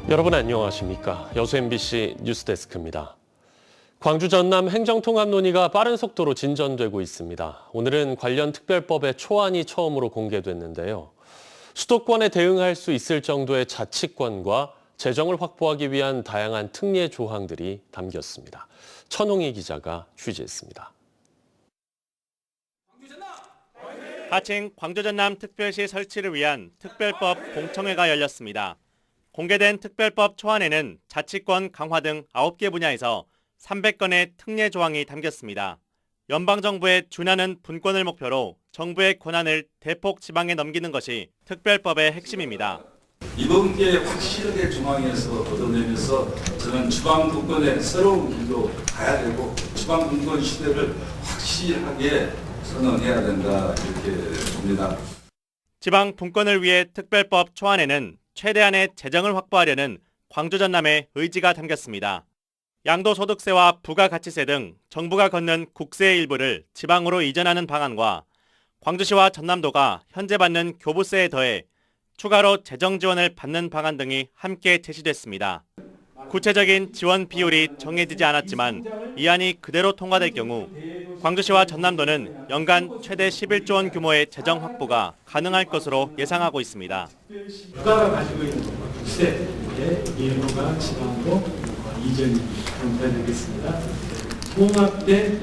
여러분 안녕하십니까? 여수 MBC 뉴스데스크입니다. 광주 전남 행정통합 논의가 빠른 속도로 진전되고 있습니다. 오늘은 관련 특별법의 초안이 처음으로 공개됐는데요. 수도권에 대응할 수 있을 정도의 자치권과 재정을 확보하기 위한 다양한 특례 조항들이 담겼습니다. 천홍희 기자가 취재했습니다. 하층 광주 전남 특별시 설치를 위한 특별법 공청회가 열렸습니다. 공개된 특별법 초안에는 자치권 강화 등 9개 분야에서 300건의 특례 조항이 담겼습니다. 연방정부의 준하는 분권을 목표로 정부의 권한을 대폭 지방에 넘기는 것이 특별법의 핵심입니다. 이번 기회에 확실하게 중앙에서 걷어내면서 저는 지방분권의 새로운 길로 가야 되고 지방분권 시대를 확실하게 선언해야 된다 이렇게 봅니다. 지방분권을 위해 특별법 초안에는 최대한의 재정을 확보하려는 광주 전남의 의지가 담겼습니다. 양도소득세와 부가가치세 등 정부가 걷는 국세의 일부를 지방으로 이전하는 방안과 광주시와 전남도가 현재 받는 교부세에 더해 추가로 재정 지원을 받는 방안 등이 함께 제시됐습니다. 구체적인 지원 비율이 정해지지 않았지만 이 안이 그대로 통과될 경우 광주시와 전남도는 연간 최대 11조 원 규모의 재정 확보가 가능할 것으로 예상하고 있습니다. 국가가 가지고 있는 국세의 일부가 지방으로 이전이 되겠습니다. 통합된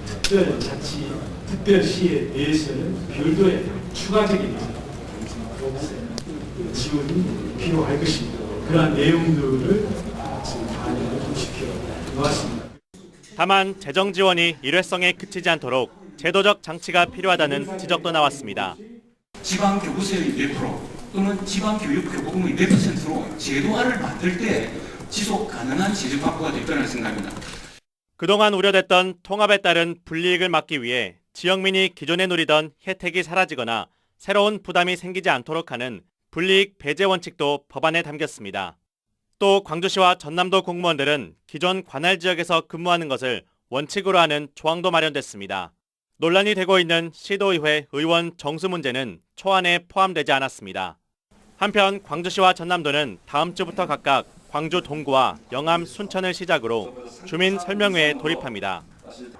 특별자치, 특별시에 대해서는 별도의 추가적인 지원이 필요할 것입니다. 그러한 내용들을 지금 반영을 좀 시켜 놓았습니다. 다만 재정 지원이 일회성에 그치지 않도록 제도적 장치가 필요하다는 지적도 나왔습니다. 지방교부세의 1% 또는 지방교육교부금의 몇 %로 제도화를 만들 때 지속 가능한 재정 확보가 될 거라는 생각입니다. 그동안 우려됐던 통합에 따른 불이익을 막기 위해 지역민이 기존에 누리던 혜택이 사라지거나 새로운 부담이 생기지 않도록 하는 불이익 배제 원칙도 법안에 담겼습니다. 또 광주시와 전남도 공무원들은 기존 관할 지역에서 근무하는 것을 원칙으로 하는 조항도 마련됐습니다. 논란이 되고 있는 시도의회 의원 정수 문제는 초안에 포함되지 않았습니다. 한편 광주시와 전남도는 다음 주부터 각각 광주 동구와 영암 순천을 시작으로 주민 설명회에 돌입합니다.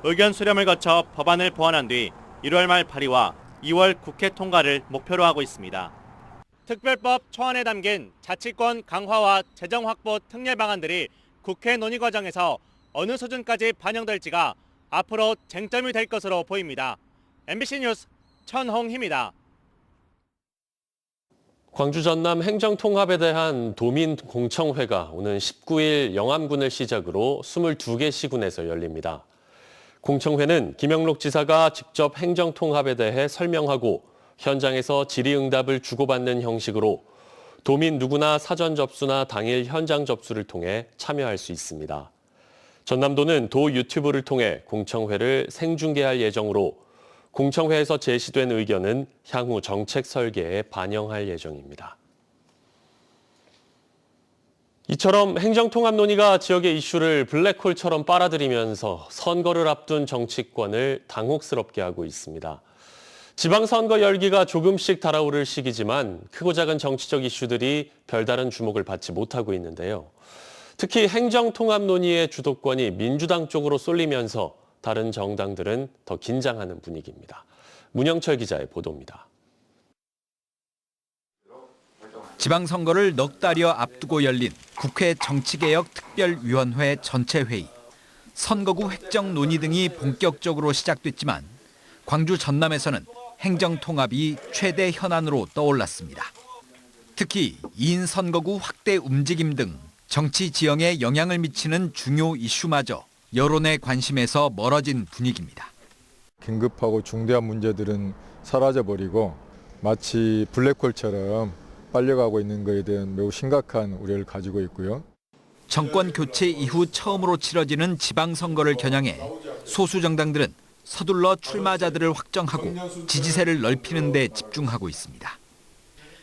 의견 수렴을 거쳐 법안을 보완한 뒤 1월 말 발의와 2월 국회 통과를 목표로 하고 있습니다. 특별법 초안에 담긴 자치권 강화와 재정 확보 특례 방안들이 국회 논의 과정에서 어느 수준까지 반영될지가 앞으로 쟁점이 될 것으로 보입니다. MBC 뉴스 천홍희입니다. 광주 전남 행정통합에 대한 도민 공청회가 오는 19일 영암군을 시작으로 22개 시군에서 열립니다. 공청회는 김영록 지사가 직접 행정통합에 대해 설명하고 현장에서 질의응답을 주고받는 형식으로 도민 누구나 사전 접수나 당일 현장 접수를 통해 참여할 수 있습니다. 전남도는 도 유튜브를 통해 공청회를 생중계할 예정으로 공청회에서 제시된 의견은 향후 정책 설계에 반영할 예정입니다. 이처럼 행정통합 논의가 지역의 이슈를 블랙홀처럼 빨아들이면서 선거를 앞둔 정치권을 당혹스럽게 하고 있습니다. 지방선거 열기가 조금씩 달아오를 시기지만 크고 작은 정치적 이슈들이 별다른 주목을 받지 못하고 있는데요. 특히 행정통합 논의의 주도권이 민주당 쪽으로 쏠리면서 다른 정당들은 더 긴장하는 분위기입니다. 문영철 기자의 보도입니다. 지방선거를 넉 달여 앞두고 열린 국회 정치개혁특별위원회 전체 회의. 선거구 획정 논의 등이 본격적으로 시작됐지만 광주 전남에서는 행정통합이 최대 현안으로 떠올랐습니다. 특히 2인 선거구 확대 움직임 등 정치 지형에 영향을 미치는 중요 이슈마저 여론의 관심에서 멀어진 분위기입니다. 긴급하고 중대한 문제들은 사라져버리고 마치 블랙홀처럼 빨려가고 있는 것에 대한 매우 심각한 우려를 가지고 있고요. 정권 교체 이후 처음으로 치러지는 지방선거를 겨냥해 소수 정당들은 서둘러 출마자들을 확정하고 지지세를 넓히는 데 집중하고 있습니다.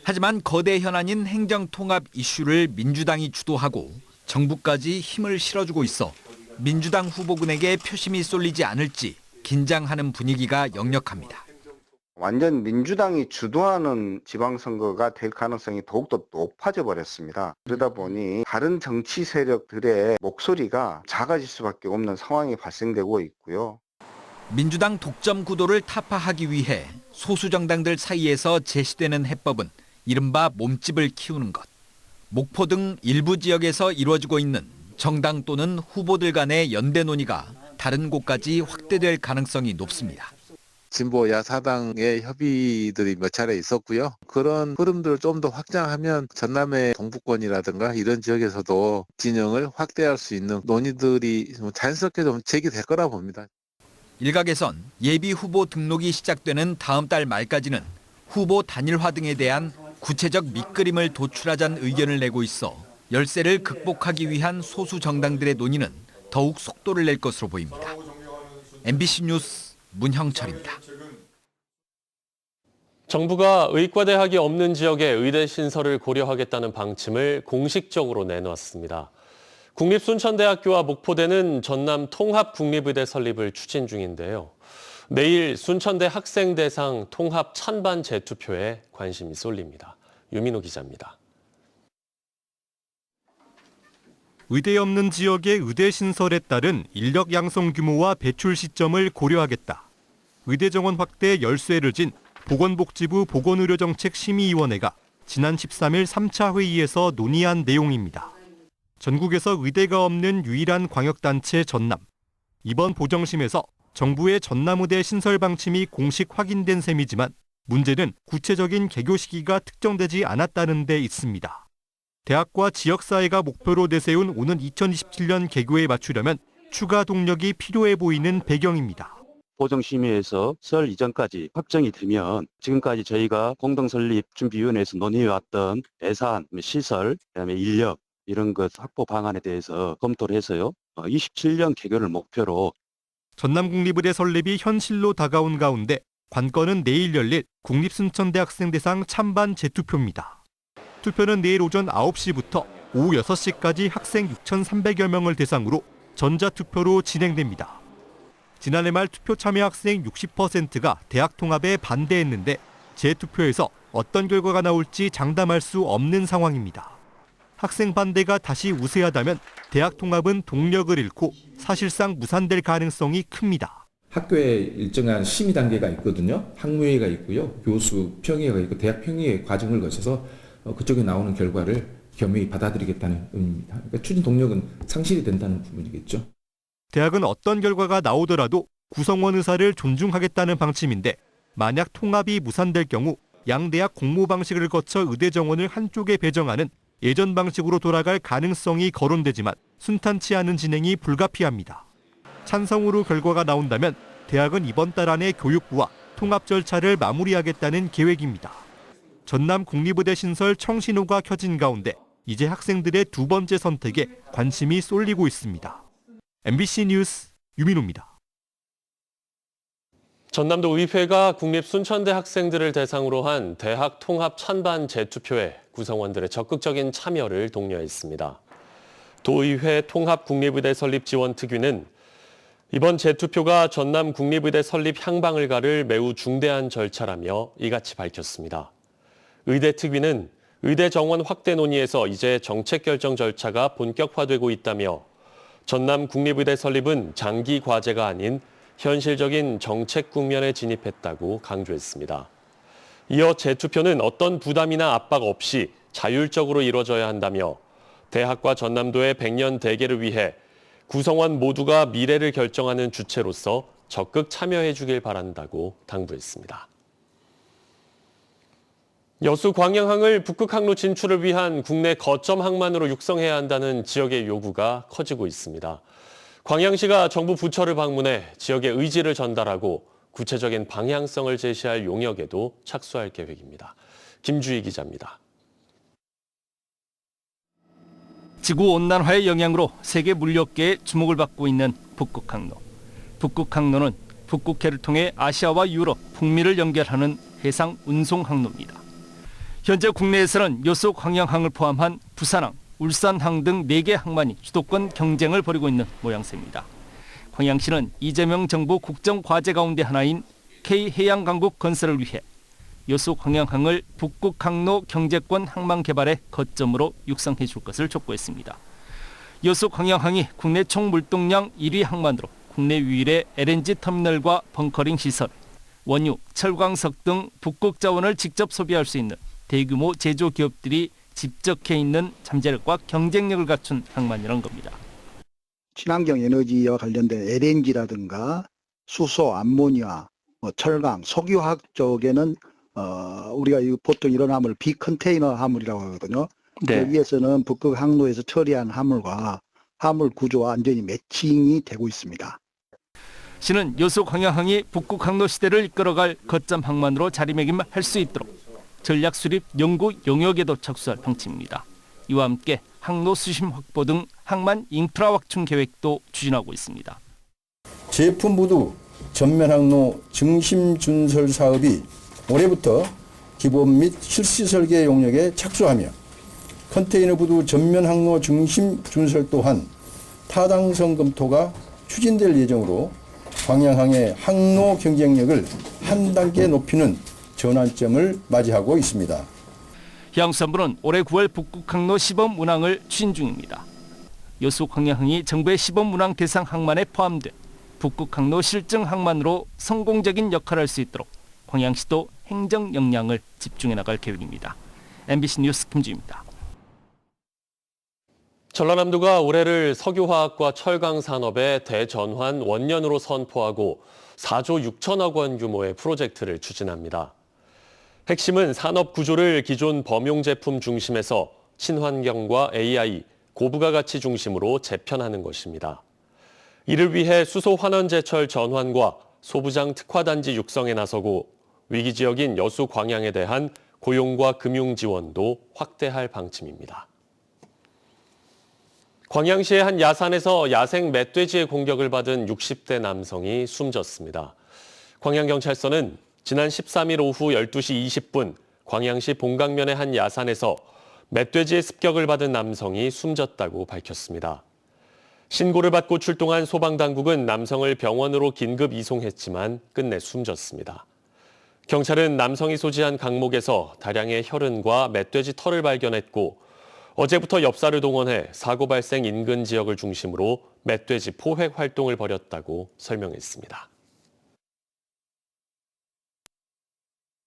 하지만 거대 현안인 행정통합 이슈를 민주당이 주도하고 정부까지 힘을 실어주고 있어 민주당 후보군에게 표심이 쏠리지 않을지 긴장하는 분위기가 역력합니다. 완전 민주당이 주도하는 지방선거가 될 가능성이 더욱더 높아져 버렸습니다. 그러다 보니 다른 정치 세력들의 목소리가 작아질 수밖에 없는 상황이 발생되고 있고요. 민주당 독점 구도를 타파하기 위해 소수 정당들 사이에서 제시되는 해법은 이른바 몸집을 키우는 것. 목포 등 일부 지역에서 이루어지고 있는 정당 또는 후보들 간의 연대 논의가 다른 곳까지 확대될 가능성이 높습니다. 진보 야사당의 협의들이 몇 차례 있었고요. 그런 흐름들을 좀 더 확장하면 전남의 동부권이라든가 이런 지역에서도 진영을 확대할 수 있는 논의들이 자연스럽게 좀 제기될 거라 봅니다. 일각에선 예비 후보 등록이 시작되는 다음 달 말까지는 후보 단일화 등에 대한 구체적 밑그림을 도출하자는 의견을 내고 있어 열세를 극복하기 위한 소수 정당들의 논의는 더욱 속도를 낼 것으로 보입니다. MBC 뉴스 문형철입니다. 정부가 의과대학이 없는 지역에 의대 신설을 고려하겠다는 방침을 공식적으로 내놨습니다. 국립순천대학교와 목포대는 전남 통합국립의대 설립을 추진 중인데요. 내일 순천대 학생 대상 통합 찬반 재투표에 관심이 쏠립니다. 유민호 기자입니다. 의대 없는 지역의 의대 신설에 따른 인력 양성 규모와 배출 시점을 고려하겠다. 의대 정원 확대 열쇠를 진 보건복지부 보건의료정책심의위원회가 지난 13일 3차 회의에서 논의한 내용입니다. 전국에서 의대가 없는 유일한 광역단체 전남. 이번 보정심에서 정부의 전남의대 신설 방침이 공식 확인된 셈이지만 문제는 구체적인 개교 시기가 특정되지 않았다는 데 있습니다. 대학과 지역사회가 목표로 내세운 오는 2027년 개교에 맞추려면 추가 동력이 필요해 보이는 배경입니다. 보정심의에서 설 이전까지 확정이 되면 지금까지 저희가 공동설립준비위원회에서 논의해왔던 예산, 시설, 그다음에 인력 이런 것 확보 방안에 대해서 검토를 해서요. 27년 개교를 목표로. 전남국립의대 설립이 현실로 다가온 가운데 관건은 내일 열릴 국립순천대 학생 대상 찬반 재투표입니다. 투표는 내일 오전 9시부터 오후 6시까지 학생 6,300여 명을 대상으로 전자투표로 진행됩니다. 지난해 말 투표 참여 학생 60%가 대학 통합에 반대했는데 재투표에서 어떤 결과가 나올지 장담할 수 없는 상황입니다. 학생 반대가 다시 우세하다면 대학 통합은 동력을 잃고 사실상 무산될 가능성이 큽니다. 학교에 일정한 심의 단계가 있거든요. 학무회의가 있고요. 교수 평의회가 있고 대학 평의회 과정을 거쳐서 그쪽에 나오는 결과를 겸허히 받아들이겠다는 의미입니다. 그러니까 추진 동력은 상실이 된다는 부분이겠죠. 대학은 어떤 결과가 나오더라도 구성원 의사를 존중하겠다는 방침인데 만약 통합이 무산될 경우 양대학 공모 방식을 거쳐 의대 정원을 한쪽에 배정하는 예전 방식으로 돌아갈 가능성이 거론되지만 순탄치 않은 진행이 불가피합니다. 찬성으로 결과가 나온다면 대학은 이번 달 안에 교육부와 통합 절차를 마무리하겠다는 계획입니다. 전남 국립의대 신설 청신호가 켜진 가운데 이제 학생들의 두 번째 선택에 관심이 쏠리고 있습니다. MBC 뉴스 유민호입니다. 전남도 의회가 국립순천대 학생들을 대상으로 한 대학 통합 찬반 재투표에 구성원들의 적극적인 참여를 독려했습니다. 도의회 통합국립의대 설립 지원 특위는 이번 재투표가 전남 국립의대 설립 향방을 가를 매우 중대한 절차라며 이같이 밝혔습니다. 의대 특위는 의대 정원 확대 논의에서 이제 정책 결정 절차가 본격화되고 있다며 전남 국립의대 설립은 장기 과제가 아닌 현실적인 정책 국면에 진입했다고 강조했습니다. 이어 재투표는 어떤 부담이나 압박 없이 자율적으로 이뤄져야 한다며 대학과 전남도의 100년 대계를 위해 구성원 모두가 미래를 결정하는 주체로서 적극 참여해 주길 바란다고 당부했습니다. 여수 광양항을 북극항로 진출을 위한 국내 거점 항만으로 육성해야 한다는 지역의 요구가 커지고 있습니다. 광양시가 정부 부처를 방문해 지역의 의지를 전달하고 구체적인 방향성을 제시할 용역에도 착수할 계획입니다. 김주희 기자입니다. 지구온난화의 영향으로 세계 물류업계에 주목을 받고 있는 북극항로. 북극항로는 북극해를 통해 아시아와 유럽, 북미를 연결하는 해상 운송 항로입니다. 현재 국내에서는 여수 광양항을 포함한 부산항, 울산항 등 4개 항만이 주도권 경쟁을 벌이고 있는 모양새입니다. 광양시는 이재명 정부 국정과제 가운데 하나인 K해양강국 건설을 위해 여수 광양항을 북극항로 경제권 항만 개발의 거점으로 육성해 줄 것을 촉구했습니다. 여수 광양항이 국내 총 물동량 1위 항만으로 국내 유일의 LNG 터미널과 벙커링 시설, 원유, 철광석 등 북극 자원을 직접 소비할 수 있는 대규모 제조 기업들이 집적해 있는 잠재력과 경쟁력을 갖춘 항만이라는 겁니다. 친환경 에너지와 관련된 LNG라든가 수소, 암모니아, 철강, 석유화학 쪽에는 우리가 보통 이런 화물 비컨테이너 화물이라고 하거든요. 네. 여기에서는 북극 항로에서 처리한 화물과 화물 구조와 완전히 매칭이 되고 있습니다. 시는 여수 광양항이 북극 항로 시대를 이끌어갈 거점 항만으로 자리매김할 수 있도록 전략 수립 연구 용역에도 착수할 방침입니다. 이와 함께 항로 수심 확보 등 항만 인프라 확충 계획도 추진하고 있습니다. 제품 부두 전면 항로 증심 준설 사업이 올해부터 기본 및 실시 설계 용역에 착수하며 컨테이너 부두 전면 항로 중심 준설 또한 타당성 검토가 추진될 예정으로 광양항의 항로 경쟁력을 한 단계 높이는 전환점을 맞이하고 있습니다. 해양수산부는 올해 9월 북극항로 시범 운항을 추진 중입니다. 여수 광양항이 정부의 시범 운항 대상 항만에 포함돼 북극항로 실증 항만으로 성공적인 역할을 할 수 있도록 광양시도 행정 역량을 집중해 나갈 계획입니다. MBC 뉴스 김주입니다. 전라남도가 올해를 석유화학과 철강산업의 대전환 원년으로 선포하고 4조 6천억 원 규모의 프로젝트를 추진합니다. 핵심은 산업 구조를 기존 범용 제품 중심에서 친환경과 AI, 고부가가치 중심으로 재편하는 것입니다. 이를 위해 수소 환원제철 전환과 소부장 특화단지 육성에 나서고 위기 지역인 여수 광양에 대한 고용과 금융 지원도 확대할 방침입니다. 광양시의 한 야산에서 야생 멧돼지의 공격을 받은 60대 남성이 숨졌습니다. 광양경찰서는 지난 13일 오후 12시 20분 광양시 본강면의 한 야산에서 멧돼지의 습격을 받은 남성이 숨졌다고 밝혔습니다. 신고를 받고 출동한 소방당국은 남성을 병원으로 긴급 이송했지만 끝내 숨졌습니다. 경찰은 남성이 소지한 강목에서 다량의 혈흔과 멧돼지 털을 발견했고 어제부터 엽사를 동원해 사고 발생 인근 지역을 중심으로 멧돼지 포획 활동을 벌였다고 설명했습니다.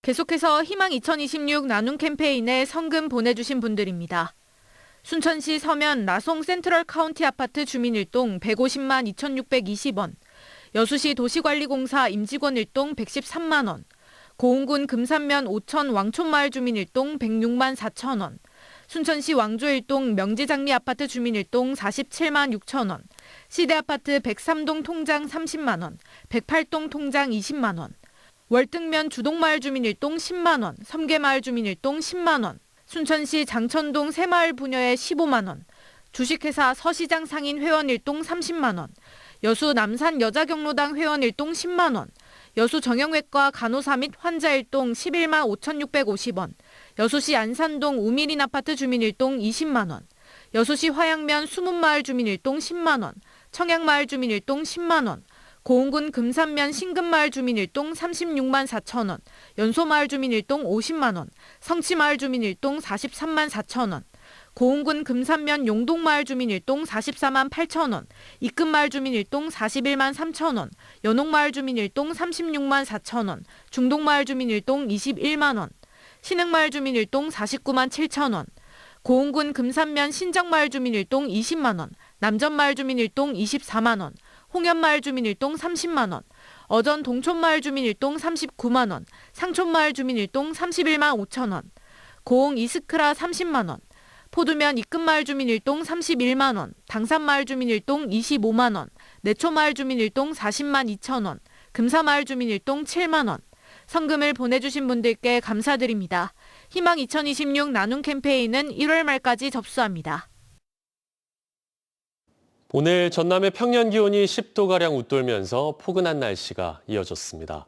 계속해서 희망 2026 나눔 캠페인에 성금 보내주신 분들입니다. 순천시 서면 나송 센트럴 카운티 아파트 주민 1동 150만 2,620원, 여수시 도시관리공사 임직원 1동 113만 원, 고흥군 금산면 오천 왕촌마을 주민 1동 106만 4천 원, 순천시 왕조 1동 명지장리 아파트 주민 1동 47만 6천 원, 시대아파트 103동 통장 30만 원, 108동 통장 20만 원, 월등면 주동마을 주민 1동 10만 원, 섬계마을 주민 1동 10만 원, 순천시 장천동 새마을 부녀에 15만 원, 주식회사 서시장 상인 회원 1동 30만 원, 여수 남산 여자경로당 회원 1동 10만 원, 여수 정형외과 간호사 및 환자 1동 11만 5,650원, 여수시 안산동 우미린 아파트 주민 1동 20만 원, 여수시 화양면 수문마을 주민 1동 10만 원, 청양마을 주민 1동 10만 원, 고흥군 금산면 신금마을 주민 1동 36만 4천 원, 연소마을 주민 1동 50만 원, 성치마을 주민 1동 43만 4천 원, 고흥군 금산면 용동마을 주민 1동 44만 8천 원, 입금마을 주민 1동 41만 3천 원, 연옥마을 주민 1동 36만 4천 원, 중동마을 주민 1동 21만 원, 신흥마을 주민 1동 49만 7천 원, 고흥군 금산면 신정마을 주민 1동 20만 원, 남전마을 주민 1동 24만 원, 홍연마을 주민 1동 30만 원, 어전 동촌마을 주민 1동 39만 원, 상촌마을 주민 1동 31만 5천 원, 고흥 이스크라 30만 원, 포두면 입금마을 주민 1동 31만 원, 당산마을 주민 1동 25만 원, 내초마을 주민 1동 40만 2천 원, 금사마을 주민 1동 7만 원. 성금을 보내주신 분들께 감사드립니다. 희망 2026 나눔 캠페인은 1월 말까지 접수합니다. 오늘 전남의 평년 기온이 10도가량 웃돌면서 포근한 날씨가 이어졌습니다.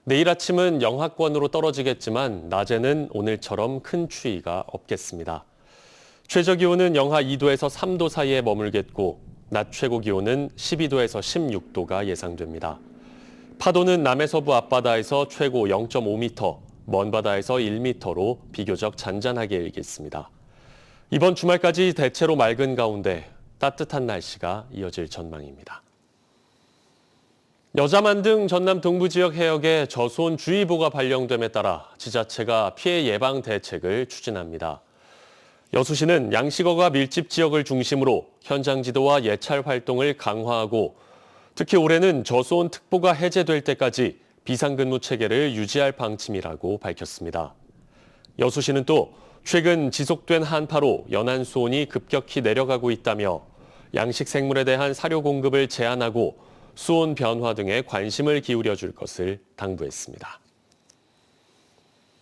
내일 아침은 영하권으로 떨어지겠지만 낮에는 오늘처럼 큰 추위가 없겠습니다. 최저 기온은 영하 2도에서 3도 사이에 머물겠고 낮 최고 기온은 12도에서 16도가 예상됩니다. 파도는 남해서부 앞바다에서 최고 0.5m, 먼바다에서 1m로 비교적 잔잔하게 일겠습니다. 이번 주말까지 대체로 맑은 가운데 따뜻한 날씨가 이어질 전망입니다. 여자만 등 전남 동부 지역 해역에 저수온주의보가 발령됨에 따라 지자체가 피해 예방 대책을 추진합니다. 여수시는 양식어가 밀집 지역을 중심으로 현장 지도와 예찰 활동을 강화하고 특히 올해는 저수온 특보가 해제될 때까지 비상근무 체계를 유지할 방침이라고 밝혔습니다. 여수시는 또 최근 지속된 한파로 연안 수온이 급격히 내려가고 있다며 양식 생물에 대한 사료 공급을 제한하고 수온 변화 등에 관심을 기울여 줄 것을 당부했습니다.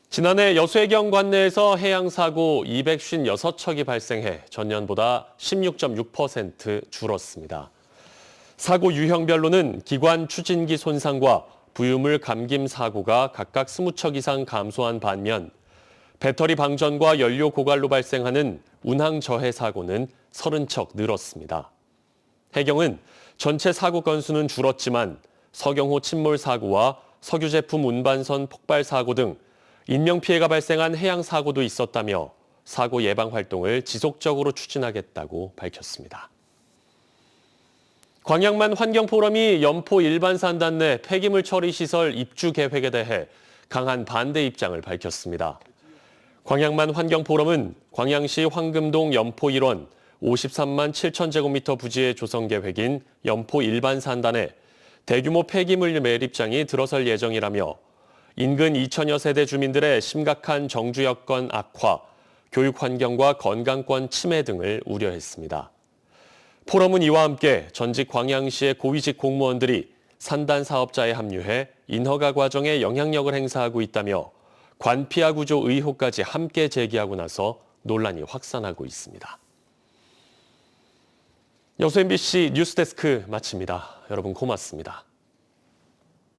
지난해 여수해경 관내에서 해양사고 256척이 발생해 전년보다 16.6% 줄었습니다. 사고 유형별로는 기관 추진기 손상과 부유물 감김 사고가 각각 20척 이상 감소한 반면 배터리 방전과 연료 고갈로 발생하는 운항 저해 사고는 30척 늘었습니다. 해경은 전체 사고 건수는 줄었지만 석영호 침몰 사고와 석유 제품 운반선 폭발 사고 등 인명피해가 발생한 해양 사고도 있었다며 사고 예방 활동을 지속적으로 추진하겠다고 밝혔습니다. 광양만 환경포럼이 연포 일반산단 내 폐기물 처리 시설 입주 계획에 대해 강한 반대 입장을 밝혔습니다. 광양만 환경포럼은 광양시 황금동 연포 1원 53만 7천 제곱미터 부지의 조성 계획인 연포 일반산단에 대규모 폐기물 매립장이 들어설 예정이라며 인근 2천여 세대 주민들의 심각한 정주 여건 악화, 교육 환경과 건강권 침해 등을 우려했습니다. 포럼은 이와 함께 전직 광양시의 고위직 공무원들이 산단 사업자에 합류해 인허가 과정에 영향력을 행사하고 있다며 관피하 구조 의혹까지 함께 제기하고 나서 논란이 확산하고 있습니다. 여수 MBC 뉴스데스크 마칩니다. 여러분 고맙습니다.